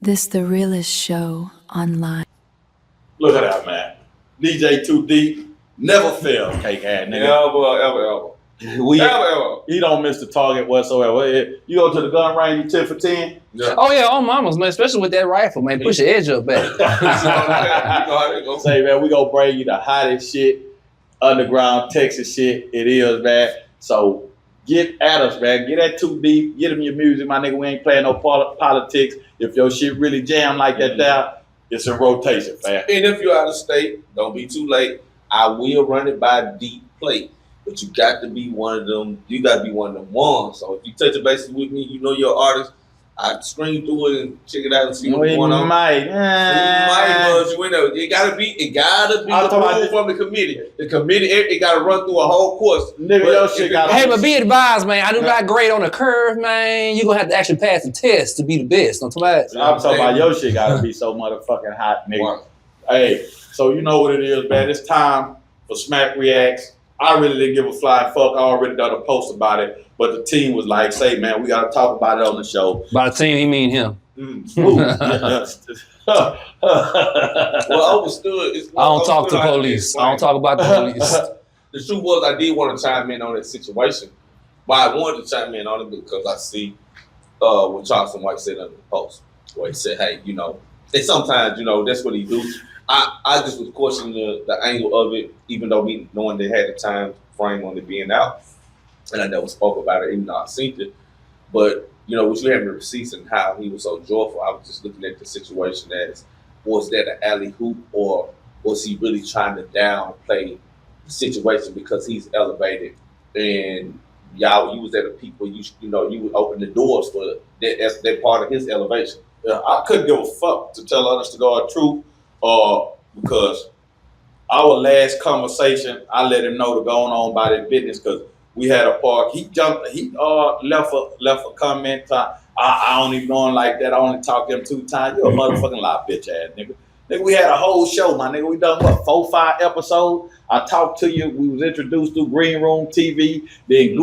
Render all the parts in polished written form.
This the Realest Show Online. Look at that, man. DJ Too Deep, never fail, cake ass nigga. Ever. He don't miss the target whatsoever. You go to the gun range, you 10 for 10. Yeah. Oh yeah, on mamas, man, especially with that rifle, man. Push your edge up back. Say, man, we gonna bring you the hottest shit, underground Texas shit. It is, man. So get at us, man. Get at Too Deep. Get him your music, my nigga. We ain't playing no politics. If your shit really jam like that, down, it's in rotation, fam. And if you're out of state, don't be too late. I will run it by Deep Plate. But you got to be one of them. You got to be one of them ones. So if you touch the bases with me, you know your artist. I screen through it and check it out and see what's going on. Might. It gotta be approved from the committee. The committee, it gotta run through a whole course. Nigga, your shit gotta Hey, but be advised, man. I do not grade on the curve, man. You're gonna have to actually pass the test to be the best. I'm talking about your shit gotta be so motherfucking hot, nigga. Wow. Hey, so you know what it is, man. It's time for Smack Reacts. I really didn't give a flying fuck. I already done a post about it, but the team was like, "Say, man, we gotta talk about it on the show." By the team, he mean him. Well, understood. I don't talk to police. I don't talk about the police. The truth was, I did want to chime in on that situation, but I wanted to chime in on it because I see what Charleston White said on the post, where he said, "Hey, you know," and sometimes, you know, that's what he do. I just was questioning the angle of it, even though me knowing they had the time frame on it being out, and I never spoke about it, even though I seen it. But you know, with you having the receipts and how he was so joyful, I was just looking at the situation as, was that an alley hoop, or was he really trying to downplay the situation because he's elevated and y'all, you was at a peak where you would open the doors for that part of his elevation. Yeah, I couldn't give a fuck, to tell others to go the truth. Because our last conversation, I let him know to go on by that business because we had a park. He jumped. He left a comment. I don't even know him like that. I only talked to him 2 times. You a motherfucking lie, bitch ass nigga. Nigga, we had a whole show, my nigga. We done what, 4, 5 episodes. I talked to you. We was introduced through Green Room TV. Then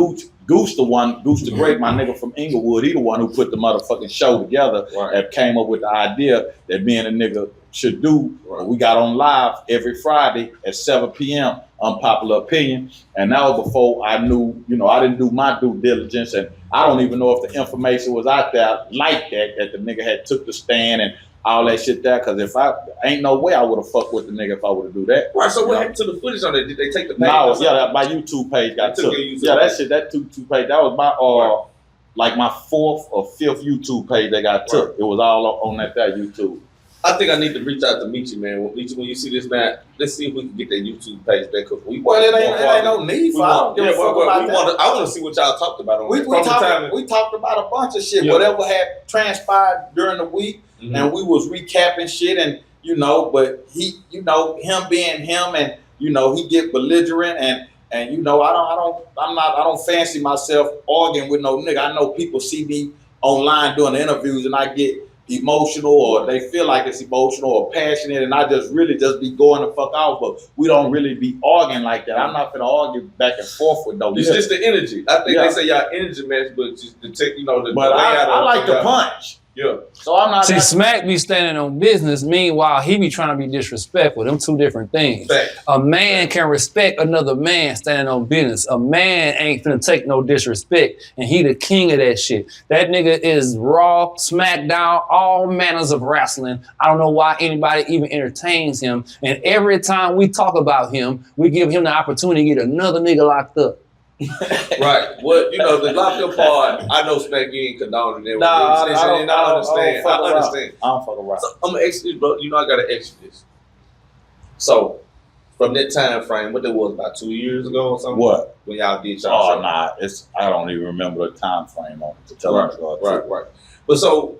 Goose the Great, my nigga from Inglewood. He the one who put the motherfucking show together and came up with the idea that me and a nigga should do. We got on live every Friday at 7 p.m. Unpopular Opinion. And that was before I knew, I didn't do my due diligence. And I don't even know if the information was out there like that the nigga had took the stand and all that shit there. Because if ain't no way I would have fucked with the nigga if I would have do that. Right, so what happened to the footage on it? Did they take the page? No, my YouTube page got took. That YouTube page, that was my my 4th or 5th YouTube page that got took. It was all on that YouTube. I think I need to reach out to Michi, man. Michi, when you see this, man, let's see if we can get that YouTube page back. Cause it ain't no need for it. I want to see what y'all talked about on we talked about a bunch of shit, whatever had transpired during the week, and we was recapping shit, and but he, him being him, and he get belligerent, and I don't fancy myself arguing with no nigga. I know people see me online doing the interviews, and I get emotional, or they feel like it's emotional or passionate, and I just be going the fuck off, but we don't really be arguing like that. I'm not gonna argue back and forth with no. It's just the energy. I think they say y'all energy match, but just the take, But I like to punch. Yeah. So I'm not. See, Smack be standing on business. Meanwhile, he be trying to be disrespectful. Them 2 different things. Fact. A man can respect another man standing on business. A man ain't finna take no disrespect, and he the king of that shit. That nigga is Raw, SmackDown, all manners of wrestling. I don't know why anybody even entertains him. And every time we talk about him, we give him the opportunity to get another nigga locked up. Right. Well, the locked up part, I know Smack, you ain't condoning it. I understand. I understand. I don't fuck around. So I'm gonna ask you this, bro. I gotta ask you this. So, from that time frame, what that was, about 2 years ago or something? What? When y'all did y'all show? Nah, I don't even remember the time frame on it to tell Right. But so,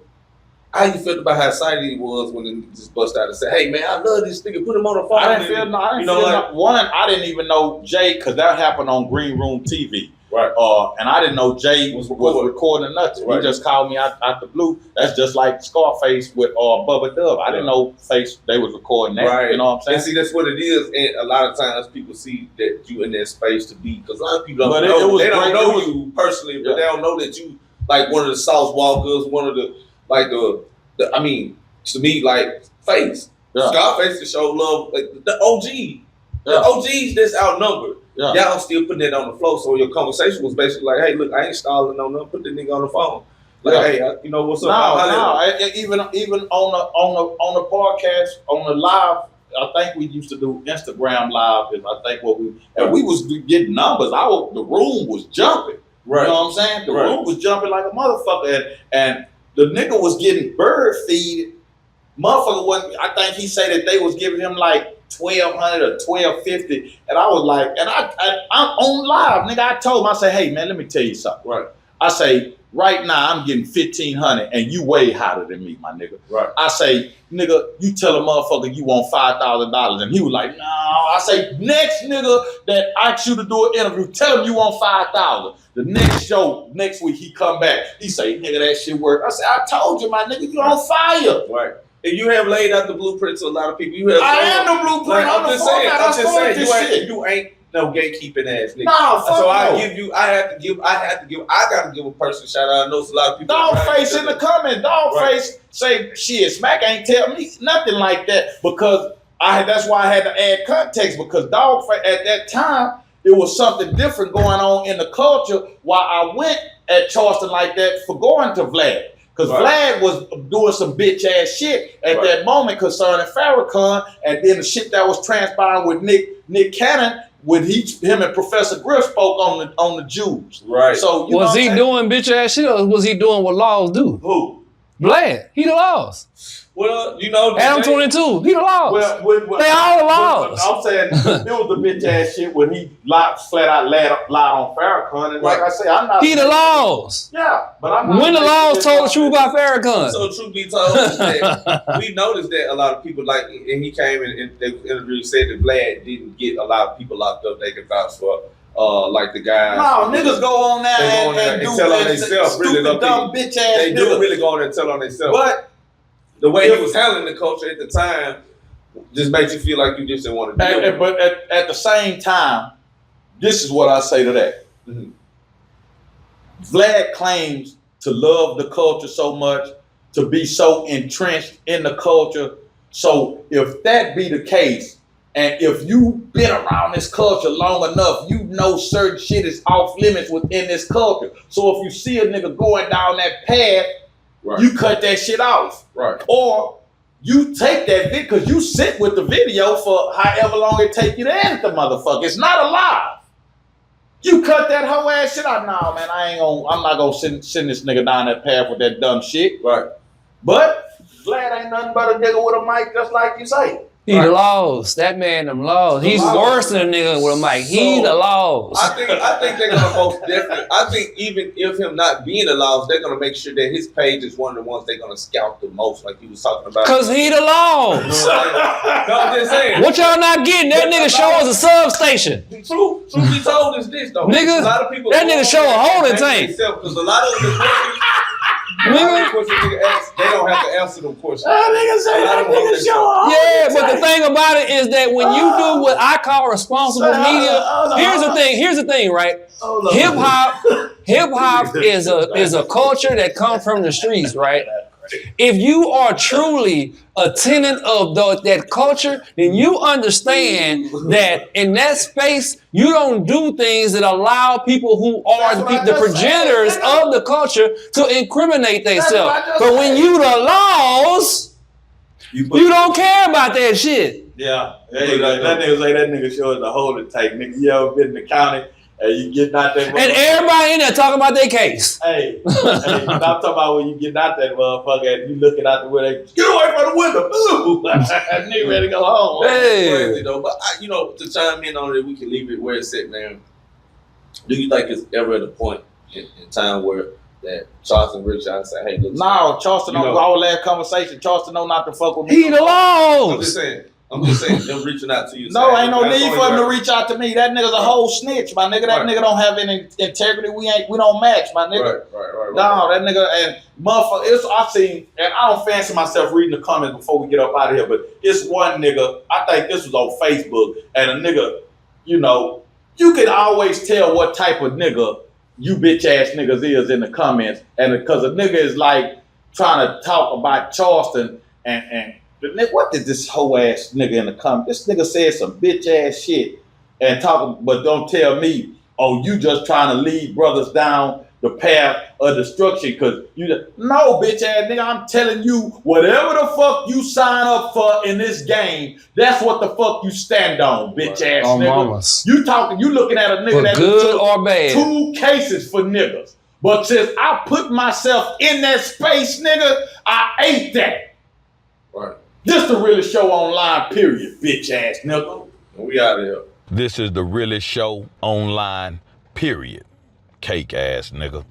how you felt about how excited he was when he just bust out and said, "Hey man, I love this nigga. Put him on the phone." I didn't even know Jay, because that happened on Green Room TV. Right. And I didn't know Jay was recording nothing. Right. He just called me out the blue. That's just like Scarface with Bubba Dub. I didn't know they was recording that. Right. You know what I'm saying? And see, that's what it is. And a lot of times people see that you in that space to be, because a lot of people don't know. They don't know you personally, but they don't know that you like one of the South Walkers, one of the I mean, to me, like Face, Scarface to show love, like the OG, the OGs that's outnumbered. Yeah. Y'all still putting it on the floor. So your conversation was basically like, hey, look, I ain't stalling on nothing. Put the nigga on the phone. Like, hey, you know what's up? Even on the podcast, on the live, I think we used to do Instagram live. I think we was getting numbers. The room was jumping. Right. You know what I'm saying? The room was jumping like a motherfucker, and the nigga was getting bird feed. Motherfucker wasn't. I think he said that they was giving him like $1,200 or $1,250, and I was like, and I'm on live, nigga. I told him, I said, hey man, let me tell you something. Right. I say, right now I'm getting $1,500, and you way hotter than me, my nigga. Right. I say, nigga, you tell a motherfucker you want $5,000, and he was like, no. I say, next nigga that asked you to do an interview, tell him you want $5,000. The next show, next week, he come back. He say, nigga, that shit work. I say, I told you, my nigga, you on fire. Right. And you have laid out the blueprint to a lot of people. I am the blueprint. Like, I'm just saying, you ain't no gatekeeping ass nigga. No, so I gotta give a person a shout out. I know a lot of people. Dogface in the comments. Dogface say shit. Smack ain't tell me nothing like that because that's why I had to add context because Dogface at that time it was something different going on in the culture while I went at Charleston like that for going to Vlad. Because Vlad was doing some bitch ass shit at that moment concerning Farrakhan, and then the shit that was transpiring with Nick Cannon when him and Professor Griff spoke on the Jews. Right. So was he doing bitch ass shit or was he doing what laws do? Who? Vlad. He the laws. Well, you know, Adam 22, he the laws. Well, they all the laws. I'm saying it was the bitch ass shit when he flat out lied on Farrakhan, and like I say, I'm not. He the laws. Yeah, but I'm not. When the laws told the truth about Farrakhan. So truth be told, we noticed that a lot of people and he came and they interviewed said that Vlad didn't get a lot of people locked up. They could vouch for. Like the guys. No, niggas go on there and tell on themselves. Really, dumb bitch ass. They do really go on there and tell on themselves. But the way he was handling the culture at the time just makes you feel like you just didn't want to do it. But at the same time, this is what I say to that. Mm-hmm. Vlad claims to love the culture so much, to be so entrenched in the culture. So if that be the case, and if you've been around this culture long enough, you know certain shit is off limits within this culture. So if you see a nigga going down that path, you cut that shit off. Right. Or you take that video, because you sit with the video for however long it take you to edit the motherfucker. It's not alive. You cut that whole ass shit out. Nah, man, I'm not gonna send this nigga down that path with that dumb shit. Right. But Vlad ain't nothing but a nigga with a mic, just like you say. He the laws. That man them laws. He's worse than a nigga with a mic. He the laws. I think they're gonna most definitely. I think even if him not being the laws, they're gonna make sure that his page is one of the ones they're gonna scout the most, like he was talking about. Cause he the laws. No, I'm just saying. What y'all not getting? That nigga show us a substation. Truth be told is this though. Nigga, a lot of people that nigga show a holding tank. Because a lot of them they don't have to answer them questions. Yeah, but the thing about it is that when you do what I call responsible media, here's the thing, right? Hip hop is a culture that comes from the streets, right? If you are truly a tenant of that culture, then you understand that in that space, you don't do things that allow people who are the progenitors of the culture to incriminate themselves. But when you the laws, you don't care about that shit. Yeah. That nigga showed the holding tank. Nigga, you ever been in the county? And you get out that and everybody in there talking about their case. Hey, I'm talking about when you get out that motherfucker and you looking out the window, get away from the window. Ooh, nigga ready to go home. Hey. Crazy though, but to chime in on it, we can leave it where it's at, man. Do you think it's ever at a point in time where that Charleston reach out and say, hey, look. No, Charleston don't our last conversation. Charleston don't not to fuck with me. He the laws. I'm just saying, them reaching out to you. No, ain't no need for him to reach out to me. That nigga's a whole snitch, my nigga. That nigga don't have any integrity. We don't match, my nigga. Right. No, that nigga and motherfucker. I seen, and I don't fancy myself reading the comments before we get up out of here, but it's one nigga. I think this was on Facebook, and a nigga, you can always tell what type of nigga you bitch ass niggas is in the comments, and because a nigga is like, trying to talk about Charleston and what did this hoe ass nigga in the comment? This nigga said some bitch ass shit and talking, but don't tell me, oh, you just trying to lead brothers down the path of destruction because no, bitch ass nigga, I'm telling you, whatever the fuck you sign up for in this game, that's what the fuck you stand on, bitch ass Oh, nigga. mamas. You looking at a nigga For that good took or bad. 2 cases for niggas. But since I put myself in that space, nigga, I ate that. Right. This the Realest Show Online, period, bitch ass nigga. We out of here. This is the Realest Show Online, period. Cake ass nigga.